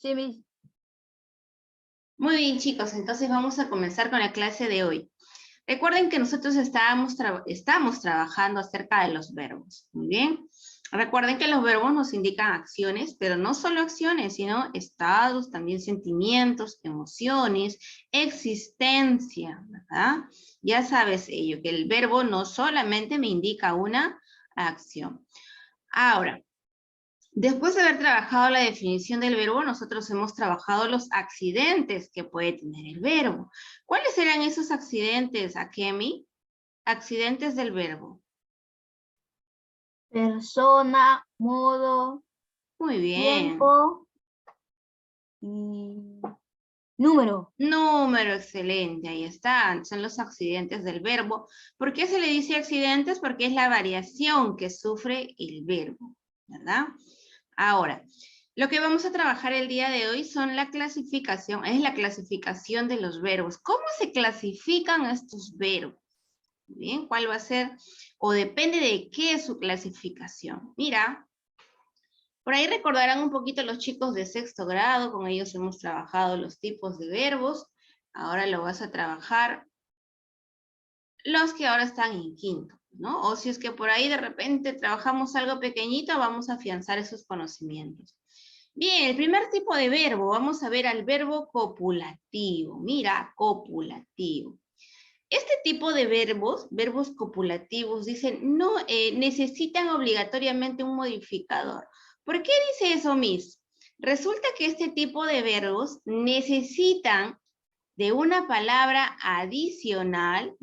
Sí, Miss. Muy bien, chicos, entonces vamos a comenzar con la clase de hoy. Recuerden que nosotros estamos trabajando acerca de los verbos. Muy bien. Recuerden que los verbos nos indican acciones, pero no solo acciones, sino estados, también sentimientos, emociones, existencia, ¿verdad? Ya sabes ello, que el verbo no solamente me indica una acción. Ahora, después de haber trabajado la definición del verbo, nosotros hemos trabajado los accidentes que puede tener el verbo. ¿Cuáles serán esos accidentes, Akemi? Accidentes del verbo. Persona, modo, Muy bien. tiempo y número. Número, excelente, ahí están, son los accidentes del verbo. ¿Por qué se le dice accidentes? Porque es la variación que sufre el verbo, ¿verdad? Ahora, lo que vamos a trabajar el día de hoy son la clasificación, es la clasificación de los verbos. ¿Cómo se clasifican estos verbos? Bien, ¿cuál va a ser? O depende de qué es su clasificación. Mira, por ahí recordarán un poquito los chicos de sexto grado, con ellos hemos trabajado los tipos de verbos. Ahora lo vas a trabajar los que ahora están en quinto, ¿no? O si es que por ahí de repente trabajamos algo pequeñito, vamos a afianzar esos conocimientos. Bien, el primer tipo de verbo, vamos a ver al verbo copulativo. Mira, copulativo. Este tipo de verbos, verbos copulativos, dicen, no necesitan obligatoriamente un modificador. ¿Por qué dice eso, Miss? Resulta que este tipo de verbos necesitan de una palabra adicional,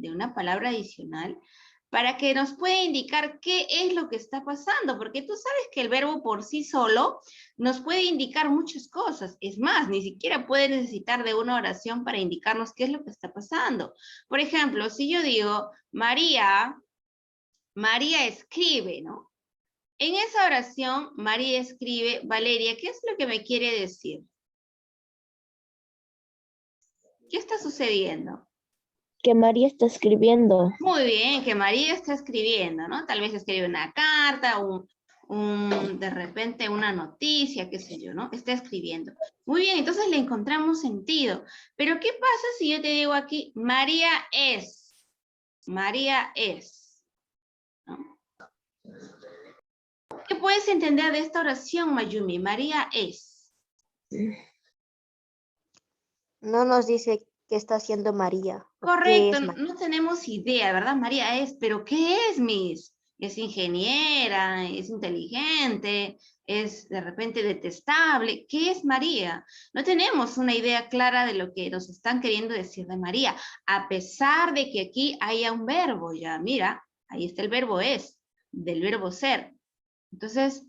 para que nos pueda indicar qué es lo que está pasando, porque tú sabes que el verbo por sí solo nos puede indicar muchas cosas. Es más, ni siquiera puede necesitar de una oración para indicarnos qué es lo que está pasando. Por ejemplo, si yo digo, María escribe, ¿no? En esa oración, María escribe, Valeria, ¿qué es lo que me quiere decir? ¿Qué está sucediendo? Que María está escribiendo. Muy bien, que María está escribiendo, ¿no? Tal vez escribe una carta, de repente una noticia, qué sé yo, ¿no? Está escribiendo. Muy bien, entonces le encontramos sentido. Pero ¿qué pasa si yo te digo aquí, María es? María es, ¿no? ¿Qué puedes entender de esta oración, Mayumi? María es. No nos dice qué está haciendo María. ¿Qué Correcto, es María? no tenemos idea, ¿verdad? María es, pero ¿qué es, Miss? Es ingeniera, es inteligente, es de repente detestable. ¿Qué es María? No tenemos una idea clara de lo que nos están queriendo decir de María, a pesar de que aquí haya un verbo ya. Mira, ahí está el verbo es, del verbo ser. Entonces,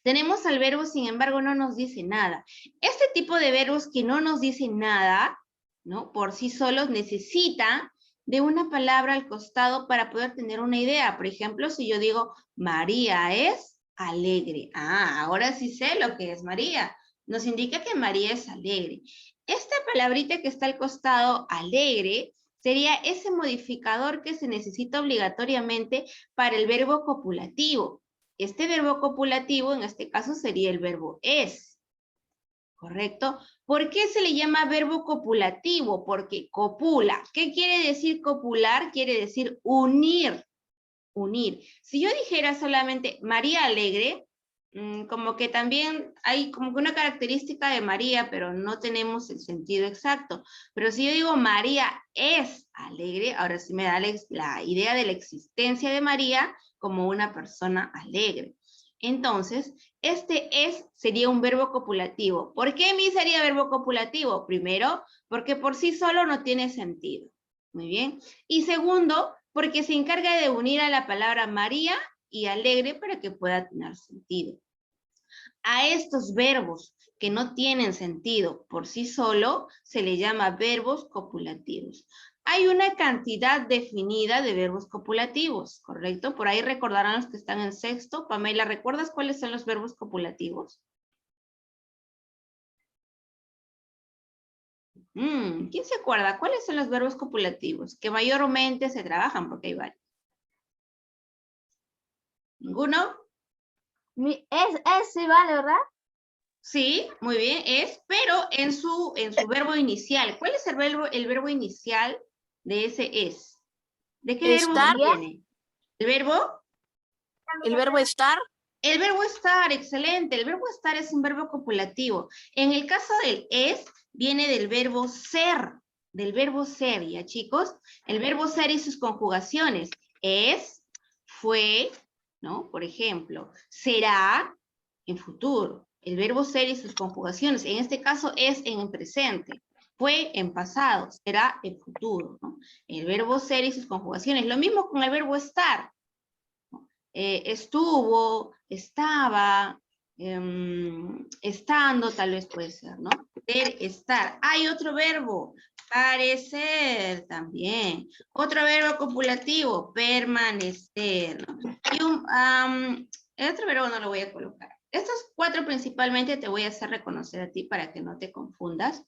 tenemos al verbo, sin embargo, no nos dice nada. Este tipo de verbos que no nos dicen nada, ¿no? Por sí solos necesita de una palabra al costado para poder tener una idea. Por ejemplo, si yo digo, María es alegre. Ah, ahora sí sé lo que es María. Nos indica que María es alegre. Esta palabrita que está al costado, alegre, sería ese modificador que se necesita obligatoriamente para el verbo copulativo. Este verbo copulativo, en este caso, sería el verbo es. ¿Correcto? ¿Por qué se le llama verbo copulativo? Porque copula. ¿Qué quiere decir copular? Quiere decir unir. Unir. Si yo dijera solamente María Alegre, como que también hay como que una característica de María, pero no tenemos el sentido exacto. Pero si yo digo María es alegre, ahora sí me da la idea de la existencia de María como una persona alegre. Entonces, este es sería un verbo copulativo. ¿Por qué mi sería verbo copulativo? Primero, porque por sí solo no tiene sentido. Muy bien. Y segundo, porque se encarga de unir a la palabra María y alegre para que pueda tener sentido. A estos verbos que no tienen sentido por sí solo, se le llama verbos copulativos. Hay una cantidad definida de verbos copulativos, ¿correcto? Por ahí recordarán los que están en sexto. Pamela, ¿recuerdas cuáles son los verbos copulativos? ¿Quién se acuerda? ¿Cuáles son los verbos copulativos? Que mayormente se trabajan, porque hay varios. ¿Ninguno? Es sí, vale, ¿verdad? Sí, muy bien, es, pero en su verbo inicial. ¿Cuál es el verbo inicial de ese es? ¿De qué verbo Estar. viene? ¿El verbo? El verbo estar. El verbo estar, excelente. El verbo estar es un verbo copulativo. En el caso del es, viene del verbo ser. Del verbo ser, ¿ya, chicos? El verbo ser y sus conjugaciones. Es, fue, ¿no? Por ejemplo, será en futuro. El verbo ser y sus conjugaciones. En este caso es en el presente. Fue en pasado. Será en futuro, ¿no? El verbo ser y sus conjugaciones. Lo mismo con el verbo estar. Estuvo, estaba, estando, tal vez puede ser, ¿no? Ser, estar. Hay otro verbo, parecer también. Otro verbo copulativo, permanecer, ¿no? Y el otro verbo no lo voy a colocar. Estos 4 principalmente te voy a hacer reconocer a ti para que no te confundas.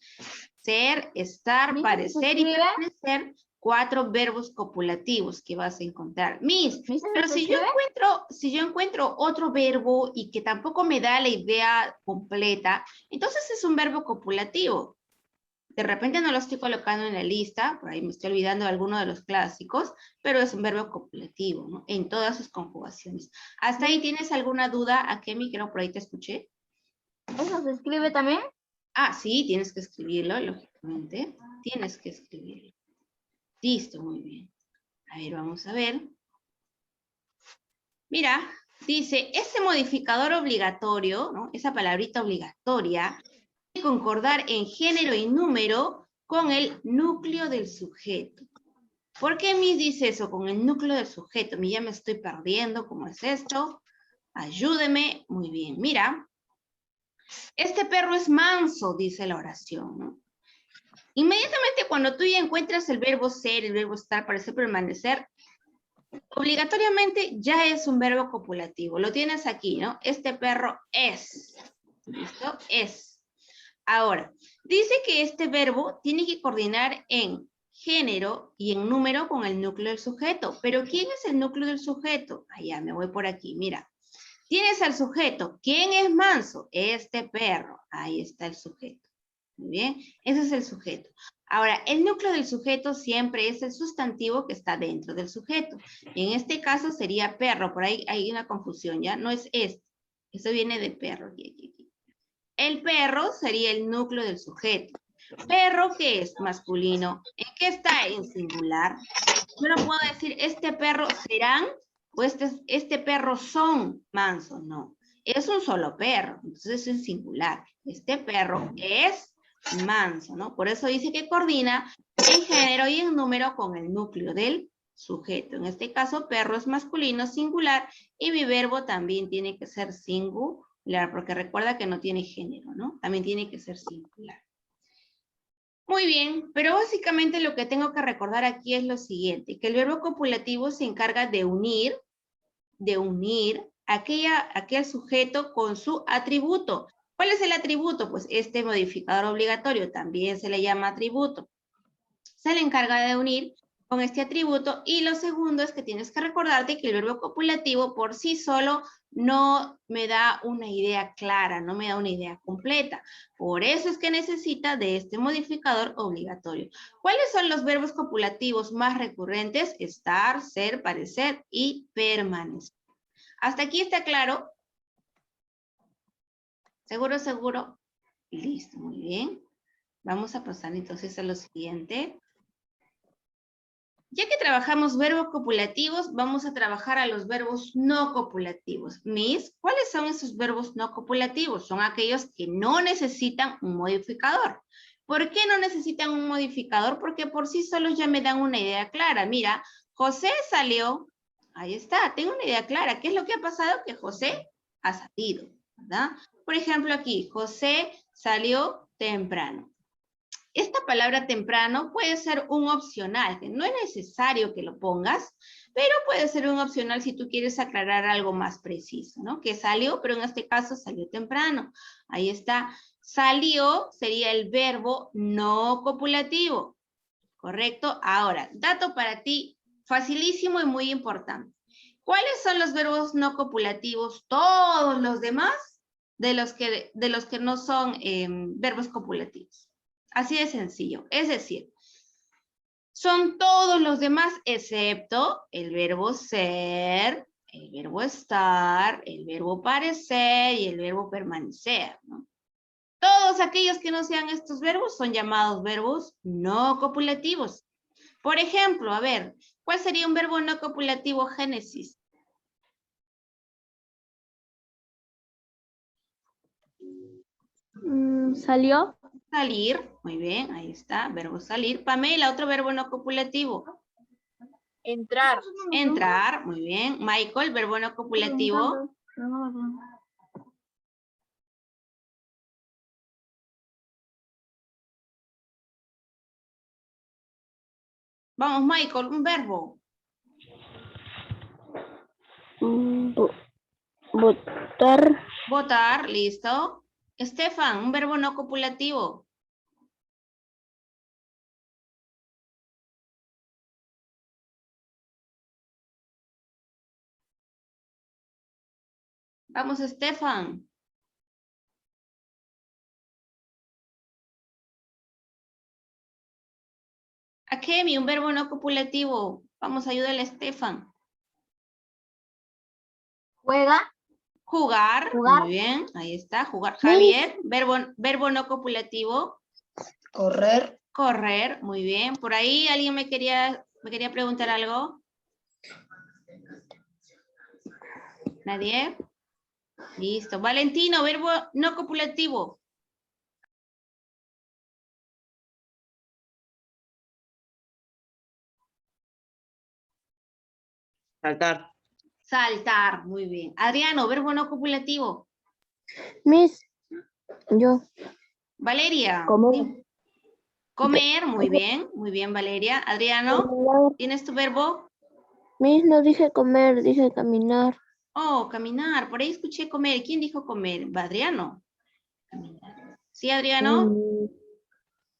Ser, estar, parecer y permanecer. 4 verbos copulativos que vas a encontrar. Pero si yo encuentro otro verbo y que tampoco me da la idea completa, entonces es un verbo copulativo. De repente no lo estoy colocando en la lista, por ahí me estoy olvidando de alguno de los clásicos, pero es un verbo copulativo, ¿no? En todas sus conjugaciones. ¿Hasta ahí tienes alguna duda, Akemi? Creo por ahí te escuché. ¿Eso se escribe también? Ah, sí, tienes que escribirlo, lógicamente. Tienes que escribirlo. Listo, muy bien. A ver, vamos a ver. Mira, dice, este modificador obligatorio, ¿no? Esa palabrita obligatoria, debe concordar en género y número con el núcleo del sujeto. ¿Por qué Miss dice eso? Con el núcleo del sujeto. Ya me estoy perdiendo. ¿Cómo es esto? Ayúdeme. Muy bien. Mira, este perro es manso, dice la oración, ¿no? Inmediatamente cuando tú ya encuentras el verbo ser, el verbo estar, parecer, permanecer, obligatoriamente ya es un verbo copulativo. Lo tienes aquí, ¿no? Este perro es. ¿Listo? Es. Ahora, dice que este verbo tiene que coordinar en género y en número con el núcleo del sujeto. ¿Pero quién es el núcleo del sujeto? Allá, me voy por aquí, mira. Tienes al sujeto. ¿Quién es manso? Este perro. Ahí está el sujeto. Muy bien, ese es el sujeto. Ahora, el núcleo del sujeto siempre es el sustantivo que está dentro del sujeto. En este caso sería perro, por ahí hay una confusión, ¿ya? No es este, eso viene de perro. El perro sería el núcleo del sujeto. Perro, ¿qué es? Masculino. ¿En qué está? En singular. Yo no puedo decir, este perro serán, o este perro son mansos, no. Es un solo perro, entonces es en singular. Este perro es manso, ¿no? Por eso dice que coordina en género y en número con el núcleo del sujeto. En este caso, perro es masculino, singular, y mi verbo también tiene que ser singular, porque recuerda que no tiene género, ¿no? También tiene que ser singular. Muy bien, pero básicamente lo que tengo que recordar aquí es lo siguiente, que el verbo copulativo se encarga de unir aquel sujeto con su atributo. ¿Cuál es el atributo? Pues este modificador obligatorio también se le llama atributo. Se le encarga de unir con este atributo y lo segundo es que tienes que recordarte que el verbo copulativo por sí solo no me da una idea clara, no me da una idea completa. Por eso es que necesita de este modificador obligatorio. ¿Cuáles son los verbos copulativos más recurrentes? Estar, ser, parecer y permanecer. ¿Hasta aquí está claro? ¿Seguro, seguro? Listo, muy bien. Vamos a pasar entonces a lo siguiente. Ya que trabajamos verbos copulativos, vamos a trabajar a los verbos no copulativos. Miss, ¿cuáles son esos verbos no copulativos? Son aquellos que no necesitan un modificador. ¿Por qué no necesitan un modificador? Porque por sí solos ya me dan una idea clara. Mira, José salió. Ahí está, tengo una idea clara. ¿Qué es lo que ha pasado? Que José ha salido, ¿verdad? Por ejemplo aquí, José salió temprano. Esta palabra temprano puede ser un opcional, que no es necesario que lo pongas, pero puede ser un opcional si tú quieres aclarar algo más preciso, ¿no? Que salió, pero en este caso salió temprano. Ahí está. Salió sería el verbo no copulativo, ¿correcto? Ahora, dato para ti facilísimo y muy importante. ¿Cuáles son los verbos no copulativos? Todos los demás de los que no son verbos copulativos. Así de sencillo. Es decir, son todos los demás excepto el verbo ser, el verbo estar, el verbo parecer y el verbo permanecer, ¿no? Todos aquellos que no sean estos verbos son llamados verbos no copulativos. Por ejemplo, a ver, ¿cuál sería un verbo no copulativo, Génesis? Salió. Salir, muy bien, ahí está, verbo salir. Pamela, otro verbo no copulativo. Entrar. Entrar, muy bien. Michael, verbo no copulativo. Vamos, Michael, un verbo. Votar. Votar, listo. Estefan, un verbo no copulativo. Vamos, Estefan. Akemi, un verbo no copulativo. Vamos, ayúdale a Estefan. Juega. Jugar, Jugar. muy bien, ahí está, jugar. Javier, verbo no copulativo. Correr. Correr, muy bien. Por ahí alguien me quería preguntar algo. ¿Nadie? Listo. Valentino, verbo no copulativo. Saltar. Saltar, muy bien. Adriano, verbo no copulativo. Miss. Yo. Valeria. Comer. Comer, muy bien, Valeria. Adriano, Caminar. ¿tienes tu verbo? Miss, no dije comer, dije caminar. Oh, caminar. Por ahí escuché comer. ¿Quién dijo comer? Adriano. Caminar. ¿Sí, Adriano?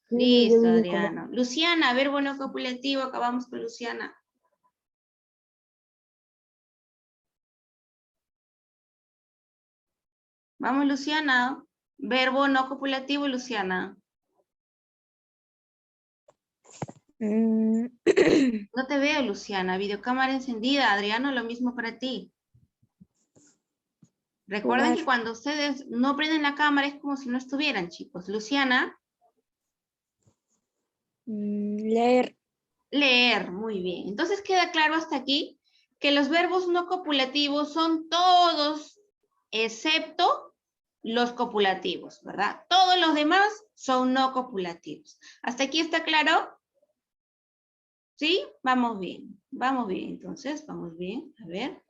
Sí, Listo, yo dije comer. Adriano. Luciana, verbo no copulativo. Acabamos con Luciana. Vamos, Luciana. Verbo no copulativo, Luciana. No te veo, Luciana. Videocámara encendida. Adriano, lo mismo para ti. Recuerden Jugar. que cuando ustedes no prenden la cámara es como si no estuvieran, chicos. Luciana. Leer. Leer, muy bien. Entonces queda claro hasta aquí que los verbos no copulativos son todos excepto los copulativos, ¿verdad? Todos los demás son no copulativos. ¿Hasta aquí está claro? ¿Sí? Vamos bien. Vamos bien, entonces, vamos bien. A ver.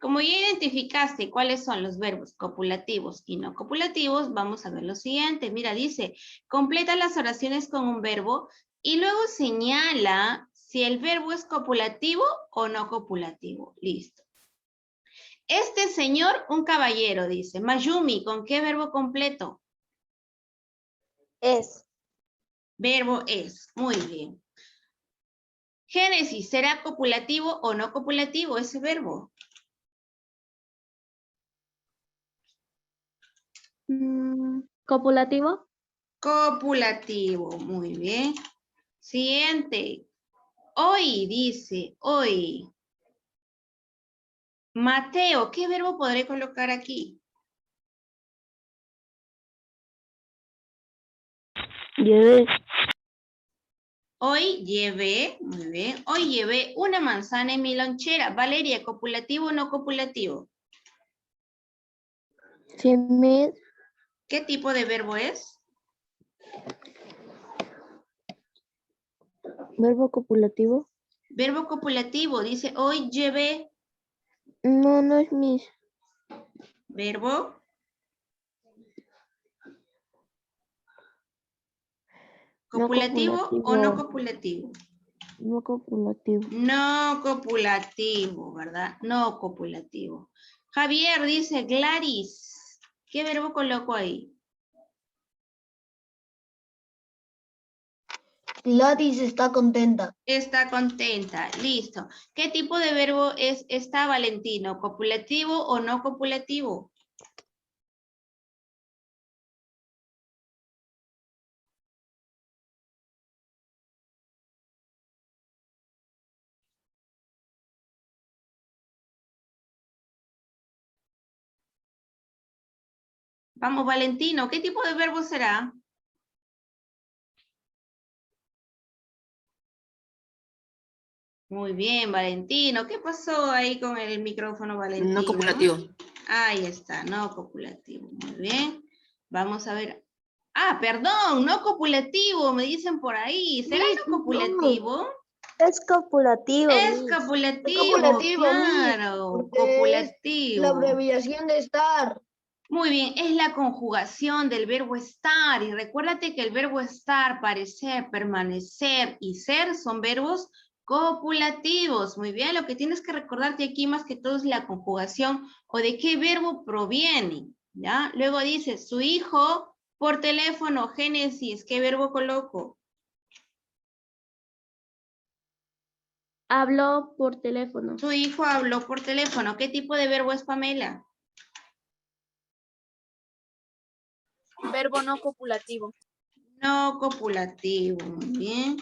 Como ya identificaste cuáles son los verbos copulativos y no copulativos, vamos a ver lo siguiente. Mira, dice, completa las oraciones con un verbo y luego señala si el verbo es copulativo o no copulativo. Listo. Este señor, un caballero, dice. Mayumi, ¿con qué verbo completo? Es. Verbo es. Muy bien. Génesis, ¿será copulativo o no copulativo ese verbo? Copulativo. Copulativo, muy bien. Siguiente. Hoy, dice, hoy. Mateo, ¿qué verbo podré colocar aquí? Llevé. Hoy llevé, muy bien, hoy llevé una manzana en mi lonchera. Valeria, ¿copulativo o no copulativo? Sí, Miss. ¿Qué tipo de verbo es? Verbo copulativo. Verbo copulativo, dice, hoy llevé. No, no es Miss. Verbo. ¿Copulativo o no copulativo? No copulativo. No copulativo, ¿verdad? No copulativo. Javier dice, Gladys. ¿Qué verbo coloco ahí? Gladys está contenta. Está contenta, listo. ¿Qué tipo de verbo es esta, Valentino? ¿Copulativo o no copulativo? Vamos, Valentino, ¿qué tipo de verbo será? Muy bien, Valentino. ¿Qué pasó ahí con el micrófono, Valentino? No copulativo. Ahí está, no copulativo. Muy bien. Vamos a ver. Ah, perdón, no copulativo, me dicen por ahí. ¿Será no copulativo? Es copulativo. Es Miss. copulativo, copulativo, Miss, claro. porque es Copulativo. la abreviación de estar. Muy bien, es la conjugación del verbo estar. Y recuérdate que el verbo estar, parecer, permanecer y ser son verbos copulativos. Muy bien, lo que tienes que recordarte aquí más que todo es la conjugación o de qué verbo proviene. ¿Ya? Luego dice, su hijo por teléfono, Génesis, ¿qué verbo coloco? Habló por teléfono. Su hijo habló por teléfono. ¿Qué tipo de verbo es, Pamela? Verbo no copulativo. No copulativo, muy bien.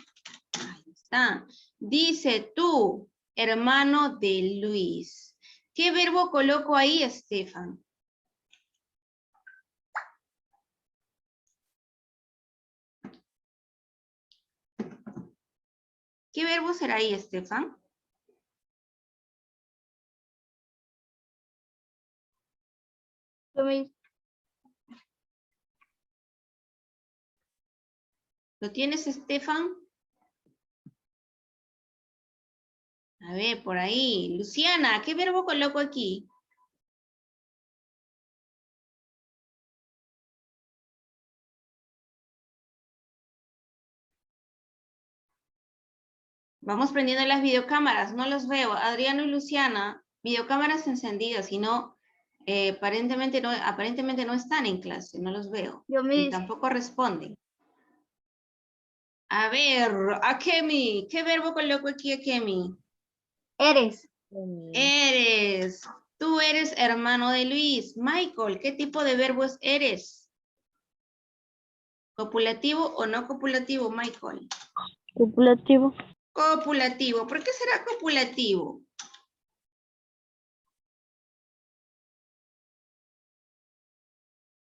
Ahí está. Dice tú, hermano de Luis. ¿Qué verbo coloco ahí, Estefan? ¿Qué verbo será ahí, Estefan? ¿Lo tienes, Estefan? A ver, por ahí. Luciana, ¿qué verbo coloco aquí? Vamos prendiendo las videocámaras, no los veo. Adriano y Luciana, videocámaras encendidas, si no, aparentemente no están en clase, no los veo. Yo Y mismo. tampoco responden. A ver, Akemi, ¿qué verbo coloco aquí, Akemi? Eres. Eres. Tú eres hermano de Luis. Michael, ¿qué tipo de verbo es eres? ¿Copulativo o no copulativo, Michael? Copulativo. Copulativo. ¿Por qué será copulativo?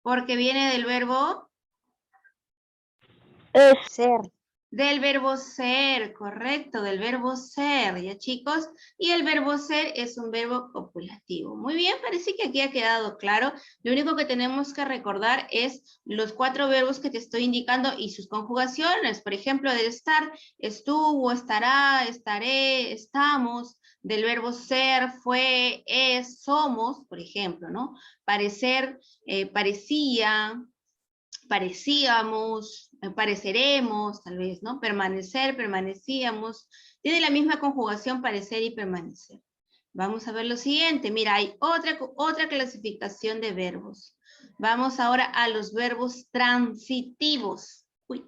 Porque viene del verbo... Ser. Del verbo ser, correcto, del verbo ser, ¿ya chicos? Y el verbo ser es un verbo copulativo. Muy bien, parece que aquí ha quedado claro. Lo único que tenemos que recordar es los 4 verbos que te estoy indicando y sus conjugaciones. Por ejemplo, del estar, estuvo, estará, estaré, estamos. Del verbo ser, fue, es, somos, por ejemplo, ¿no? Parecer, parecía, parecíamos, pareceremos, tal vez, ¿no? Permanecer, permanecíamos. Tiene la misma conjugación parecer y permanecer. Vamos a ver lo siguiente. Mira, hay otra clasificación de verbos. Vamos ahora a los verbos transitivos. Uy,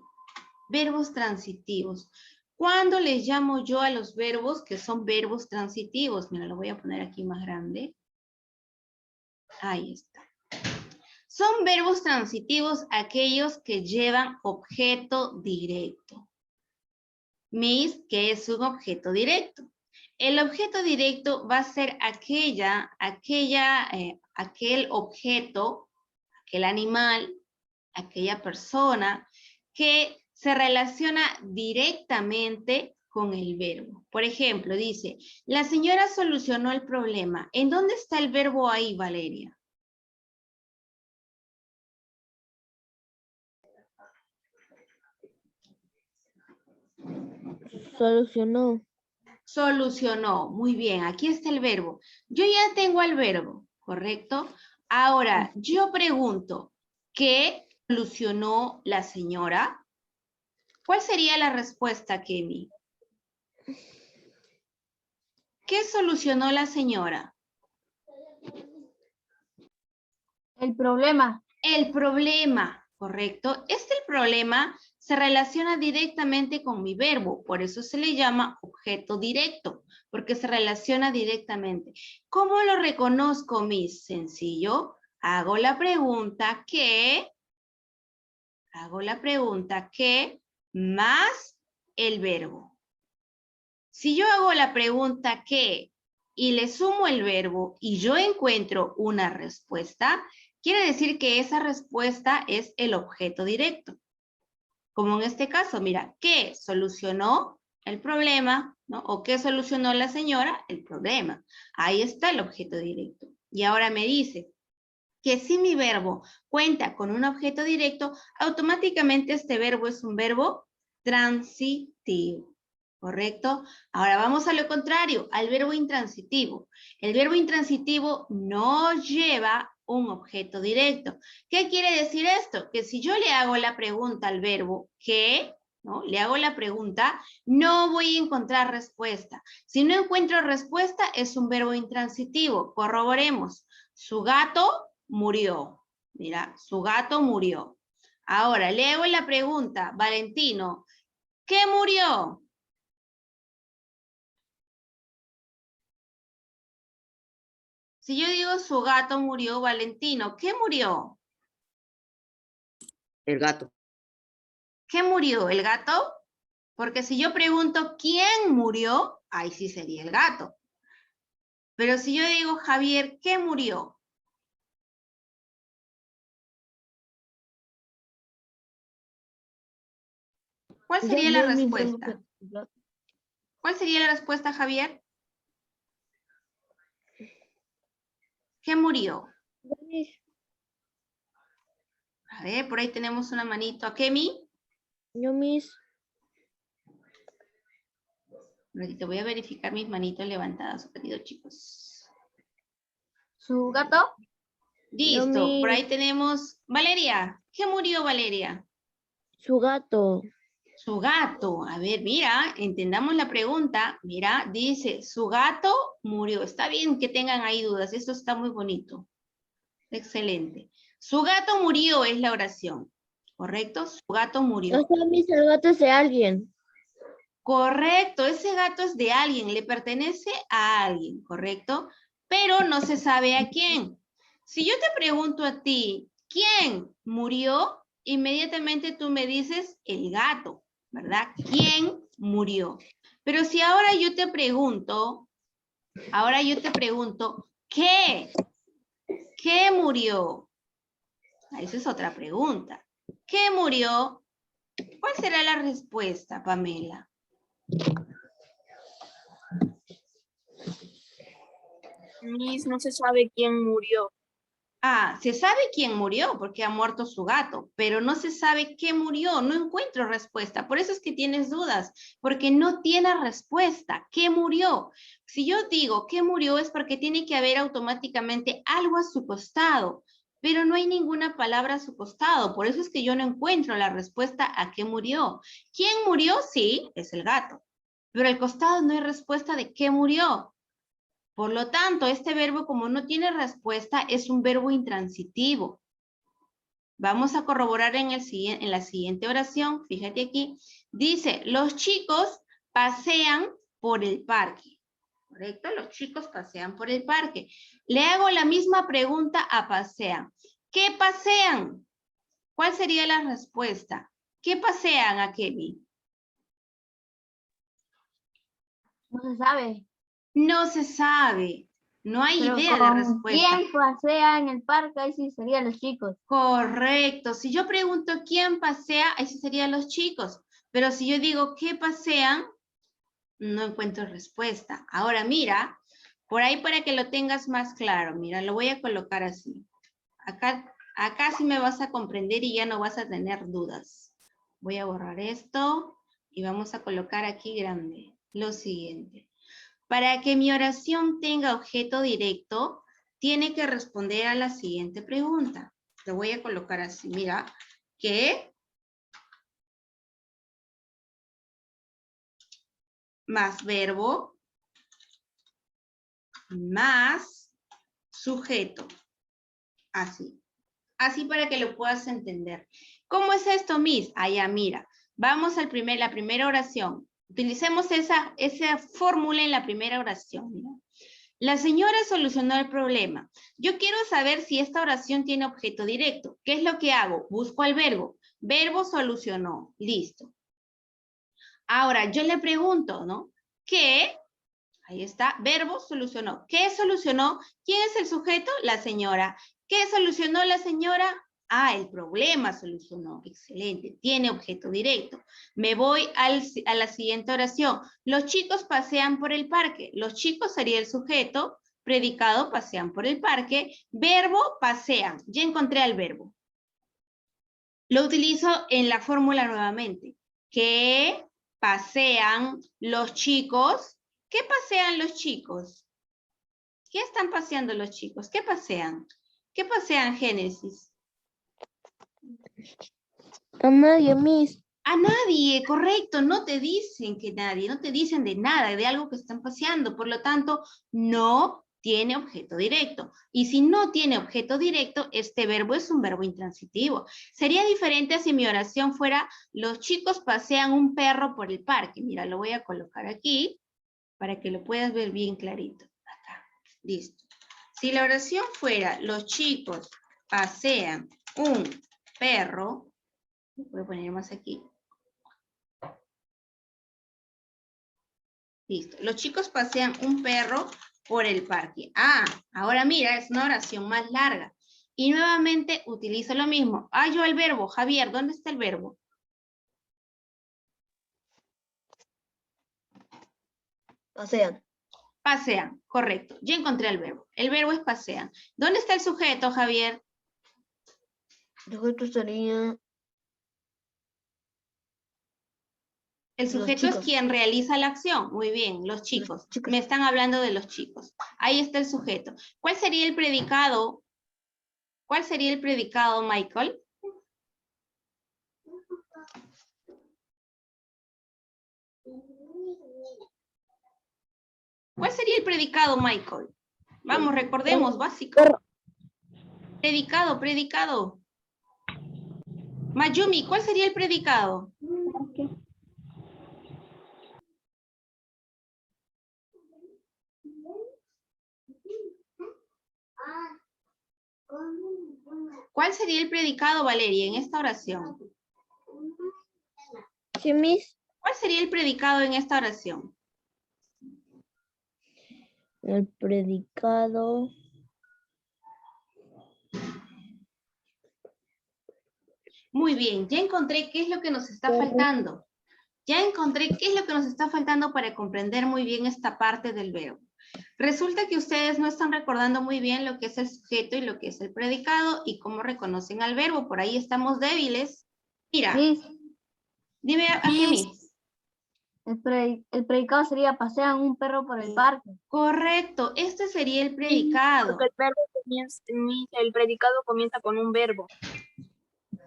verbos transitivos. ¿Cuándo les llamo yo a los verbos que son verbos transitivos? Mira, lo voy a poner aquí más grande. Ahí está. Son verbos transitivos aquellos que llevan objeto directo. Mis, ¿qué es un objeto directo? El objeto directo va a ser aquel objeto, aquel animal, aquella persona que se relaciona directamente con el verbo. Por ejemplo, dice, la señora solucionó el problema. ¿En dónde está el verbo ahí, Valeria? Solucionó. Solucionó. Muy bien, aquí está el verbo. Yo ya tengo el verbo, ¿correcto? Ahora, yo pregunto, ¿qué solucionó la señora? ¿Cuál sería la respuesta, Kemi? ¿Qué solucionó la señora? El problema. El problema, ¿correcto? El problema se relaciona directamente con mi verbo, por eso se le llama objeto directo, porque se relaciona directamente. ¿Cómo lo reconozco, Miss? Sencillo, hago la pregunta ¿qué? Más el verbo. Si yo hago la pregunta ¿qué? Y le sumo el verbo y yo encuentro una respuesta, quiere decir que esa respuesta es el objeto directo. Como en este caso, mira, ¿qué solucionó el problema? ¿No? ¿O qué solucionó la señora? El problema. Ahí está el objeto directo. Y ahora me dice que si mi verbo cuenta con un objeto directo, automáticamente este verbo es un verbo transitivo. ¿Correcto? Ahora vamos a lo contrario, al verbo intransitivo. El verbo intransitivo no lleva un objeto directo. ¿Qué quiere decir esto? Que si yo le hago la pregunta al verbo ¿qué? ¿No? Le hago la pregunta, no voy a encontrar respuesta. Si no encuentro respuesta, es un verbo intransitivo. Corroboremos. Su gato murió. Mira, su gato murió. Ahora, le hago la pregunta, Valentino, ¿qué murió? Si yo digo su gato murió, Valentino, ¿qué murió? El gato. ¿Qué murió? ¿El gato? Porque si yo pregunto ¿quién murió? Ahí sí sería el gato. Pero si yo digo Javier, ¿qué murió? ¿Cuál sería la respuesta? ¿Cuál sería la respuesta, Javier? ¿Qué murió? A ver, por ahí tenemos una manito. ¿A Kemi? Yo, Miss. Un ratito, voy a verificar mis manitos levantadas, queridos chicos. ¿Su gato? Listo, por ahí tenemos Valeria. ¿Qué murió, Valeria? Su gato. Su gato. A ver, mira, entendamos la pregunta. Mira, dice, su gato murió. Está bien que tengan ahí dudas, eso está muy bonito. Excelente. Su gato murió es la oración, ¿correcto? Su gato murió. O sea, Miss, el gato es de alguien. Correcto, ese gato es de alguien, le pertenece a alguien, ¿correcto? Pero no se sabe a quién. Si yo te pregunto a ti, ¿quién murió? Inmediatamente tú me dices el gato, ¿verdad? ¿Quién murió? Pero si ahora yo te pregunto, ¿qué? ¿Qué murió? Esa es otra pregunta. ¿Qué murió? ¿Cuál será la respuesta, Pamela? Miss, no se sabe quién murió. Ah, se sabe quién murió porque ha muerto su gato, pero no se sabe qué murió, no encuentro respuesta. Por eso es que tienes dudas, porque no tiene respuesta. ¿Qué murió? Si yo digo qué murió es porque tiene que haber automáticamente algo a su costado, pero no hay ninguna palabra a su costado. Por eso es que yo no encuentro la respuesta a qué murió. ¿Quién murió? Sí, es el gato, pero al costado no hay respuesta de qué murió. Por lo tanto, este verbo, como no tiene respuesta, es un verbo intransitivo. Vamos a corroborar en la siguiente oración. Fíjate aquí. Dice, los chicos pasean por el parque. ¿Correcto? Los chicos pasean por el parque. Le hago la misma pregunta a pasean. ¿Qué pasean? ¿Cuál sería la respuesta? ¿Qué pasean a Kevin? No se sabe. No se sabe. No hay Pero idea de ¿con respuesta. quién pasea en el parque? Ahí sí serían los chicos. Correcto. Si yo pregunto quién pasea, esos serían los chicos. Pero si yo digo qué pasean, no encuentro respuesta. Ahora mira, por ahí para que lo tengas más claro, mira, lo voy a colocar así. Acá sí me vas a comprender y ya no vas a tener dudas. Voy a borrar esto y vamos a colocar aquí grande. Lo siguiente. Para que mi oración tenga objeto directo, tiene que responder a la siguiente pregunta. Lo voy a colocar así, mira, ¿qué? Más verbo, más sujeto. Así. Así para que lo puedas entender. ¿Cómo es esto, Miss? Allá, mira. Vamos a la primera oración. Utilicemos esa fórmula en la primera oración. ¿Mira? La señora solucionó el problema. Yo quiero saber si esta oración tiene objeto directo. ¿Qué es lo que hago? Busco al verbo. Verbo solucionó. Listo. Ahora, yo le pregunto, ¿no? ¿Qué? Ahí está. Verbo solucionó. ¿Qué solucionó? ¿Quién es el sujeto? La señora. ¿Qué solucionó la señora? Ah, el problema solucionó. Excelente. Tiene objeto directo. Me voy a la siguiente oración. Los chicos pasean por el parque. Los chicos sería el sujeto. Predicado, pasean por el parque. Verbo, pasean. Ya encontré al verbo. Lo utilizo en la fórmula nuevamente. ¿Qué pasean los chicos? ¿Qué pasean los chicos? ¿Qué están paseando los chicos? ¿Qué pasean? ¿Qué pasean, Génesis? A nadie, Miss. A nadie, correcto. No te dicen que nadie, no te dicen de nada, de algo que están paseando. Por lo tanto, no tiene objeto directo. Y si no tiene objeto directo, este verbo es un verbo intransitivo. Sería diferente si mi oración fuera, los chicos pasean un perro por el parque. Mira, lo voy a colocar aquí para que lo puedas ver bien clarito. Acá, listo. Si la oración fuera, los chicos pasean un perro, voy a poner más aquí. Listo. Los chicos pasean un perro por el parque. Ah, ahora mira, es una oración más larga. Y nuevamente utilizo lo mismo. Hallo el verbo. Javier, ¿dónde está el verbo? Pasean. Pasean, correcto. Ya encontré el verbo. El verbo es pasean. ¿Dónde está el sujeto, Javier? El sujeto sería El los sujeto es chicos. quien realiza la acción. Muy bien, los chicos. chicos. Me están hablando de los chicos. Ahí está el sujeto. ¿Cuál sería el predicado? ¿Cuál sería el predicado, Michael? ¿Cuál sería el predicado, Michael? Vamos, recordemos, básico. Predicado, predicado. Mayumi, ¿cuál sería el predicado? ¿Cuál sería el predicado, Valeria, en esta oración? Sí, Miss. ¿Cuál sería el predicado en esta oración? El predicado. Muy bien, ya encontré qué es lo que nos está faltando. Ya encontré qué es lo que nos está faltando para comprender muy bien esta parte del verbo. Resulta que ustedes no están recordando muy bien lo que es el sujeto y lo que es el predicado y cómo reconocen al verbo. Por ahí estamos débiles. Mira, Miss, dime aquí a mí. el predicado sería pasean un perro por el parque. Correcto, este sería el predicado. Porque el predicado comienza con un verbo.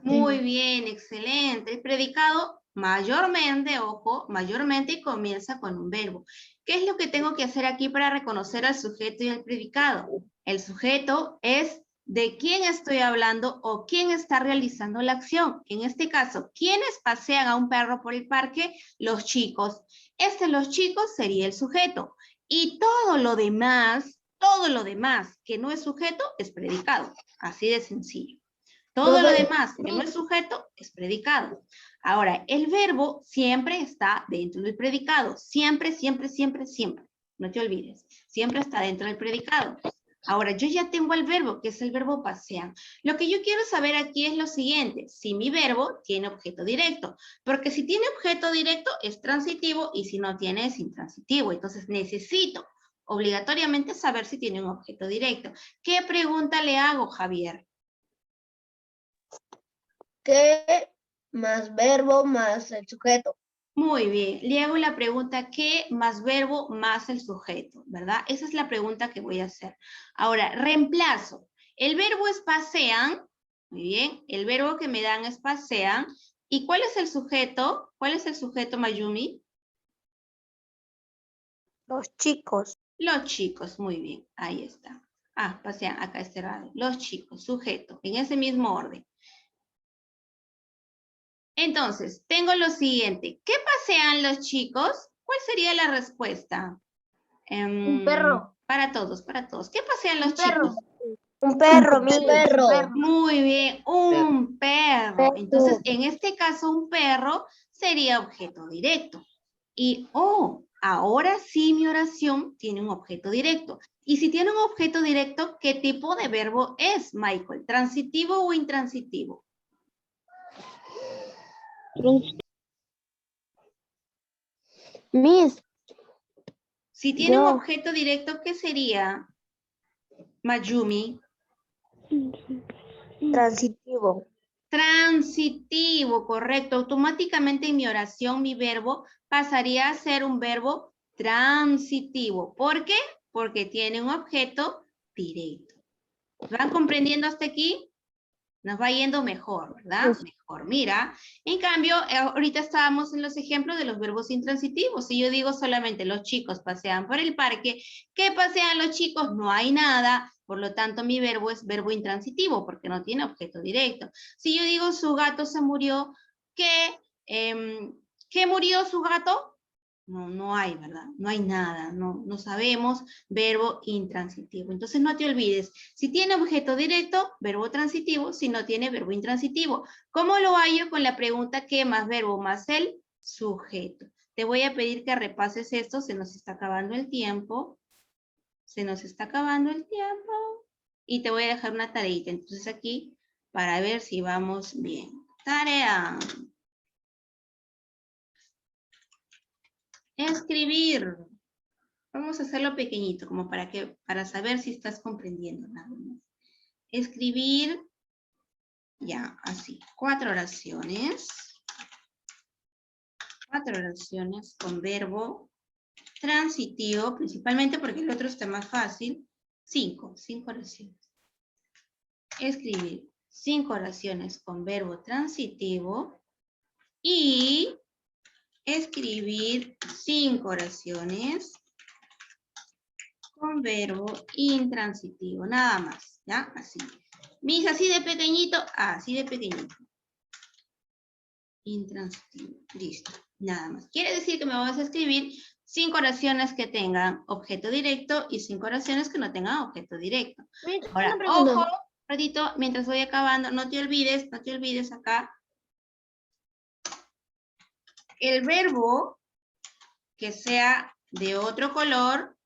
Muy bien, excelente. El predicado mayormente, ojo, mayormente comienza con un verbo. ¿Qué es lo que tengo que hacer aquí para reconocer al sujeto y al predicado? El sujeto es de quién estoy hablando o quién está realizando la acción. En este caso, ¿quiénes pasean a un perro por el parque? Los chicos. Los chicos sería el sujeto. Y todo lo demás que no es sujeto es predicado. Así de sencillo. Todo lo demás que no es sujeto es predicado. Ahora, el verbo siempre está dentro del predicado. Siempre, siempre, siempre, siempre. No te olvides. Siempre está dentro del predicado. Ahora, yo ya tengo el verbo, que es el verbo pasean. Lo que yo quiero saber aquí es lo siguiente. Si mi verbo tiene objeto directo. Porque si tiene objeto directo es transitivo y si no tiene es intransitivo. Entonces necesito obligatoriamente saber si tiene un objeto directo. ¿Qué pregunta le hago, Javier? ¿Qué más verbo más el sujeto? Muy bien, le hago la pregunta ¿qué más verbo más el sujeto? ¿Verdad? Esa es la pregunta que voy a hacer. Ahora, reemplazo. El verbo es pasean. Muy bien, el verbo que me dan es pasean. ¿Y cuál es el sujeto? ¿Cuál es el sujeto, Mayumi? Los chicos. Los chicos, muy bien, ahí está. Ah, pasean, acá está cerrado. Los chicos, sujeto, en ese mismo orden. Entonces, tengo lo siguiente. ¿Qué pasean los chicos? ¿Cuál sería la respuesta? Un perro. Para todos, para todos. ¿Qué pasean los Un perro. chicos? Un perro, Un Miss. perro. Muy bien, un perro. Entonces, en este caso, un perro sería objeto directo. Y, oh, ahora sí mi oración tiene un objeto directo. Y si tiene un objeto directo, ¿qué tipo de verbo es, Michael? ¿Transitivo o intransitivo? Miss, Si tiene un Yo. objeto directo, ¿qué sería, Mayumi? transitivo. Transitivo, correcto. Automáticamente en mi oración, mi verbo pasaría a ser un verbo transitivo. ¿Por qué? Porque tiene un objeto directo. ¿Van comprendiendo hasta aquí? Nos va yendo mejor, ¿verdad? Sí. Mejor. Mira, en cambio, ahorita estábamos en los ejemplos de los verbos intransitivos. Si yo digo solamente los chicos pasean por el parque, ¿qué pasean los chicos? No hay nada. Por lo tanto, mi verbo es verbo intransitivo porque no tiene objeto directo. Si yo digo su gato se murió, ¿qué murió su gato? No hay, ¿verdad? No hay nada, no sabemos, verbo intransitivo. Entonces no te olvides, si tiene objeto directo, verbo transitivo, si no tiene verbo intransitivo. ¿Cómo lo hallo con la pregunta qué más verbo más el sujeto? Te voy a pedir que repases esto, se nos está acabando el tiempo. Se nos está acabando el tiempo. Y te voy a dejar una tareita, entonces aquí, para ver si vamos bien. Tarea. Escribir. Vamos a hacerlo pequeñito, como para saber si estás comprendiendo nada más. Escribir, ya, así, 4 oraciones. 4 oraciones con verbo transitivo, principalmente porque el otro está más fácil. 5 oraciones. Escribir 5 oraciones con verbo transitivo y escribir 5 oraciones con verbo intransitivo, nada más, ¿ya? Así. Mis, así de pequeñito, así de pequeñito. Intransitivo, listo, nada más. Quiere decir que me vas a escribir 5 oraciones que tengan objeto directo y 5 oraciones que no tengan objeto directo. Ahora, ojo, ratito, mientras voy acabando, no te olvides acá. El verbo que sea de otro color,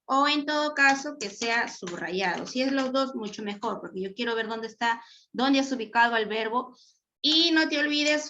o en todo caso que sea subrayado. Si es los dos, mucho mejor, porque yo quiero ver dónde has ubicado el verbo. Y no te olvides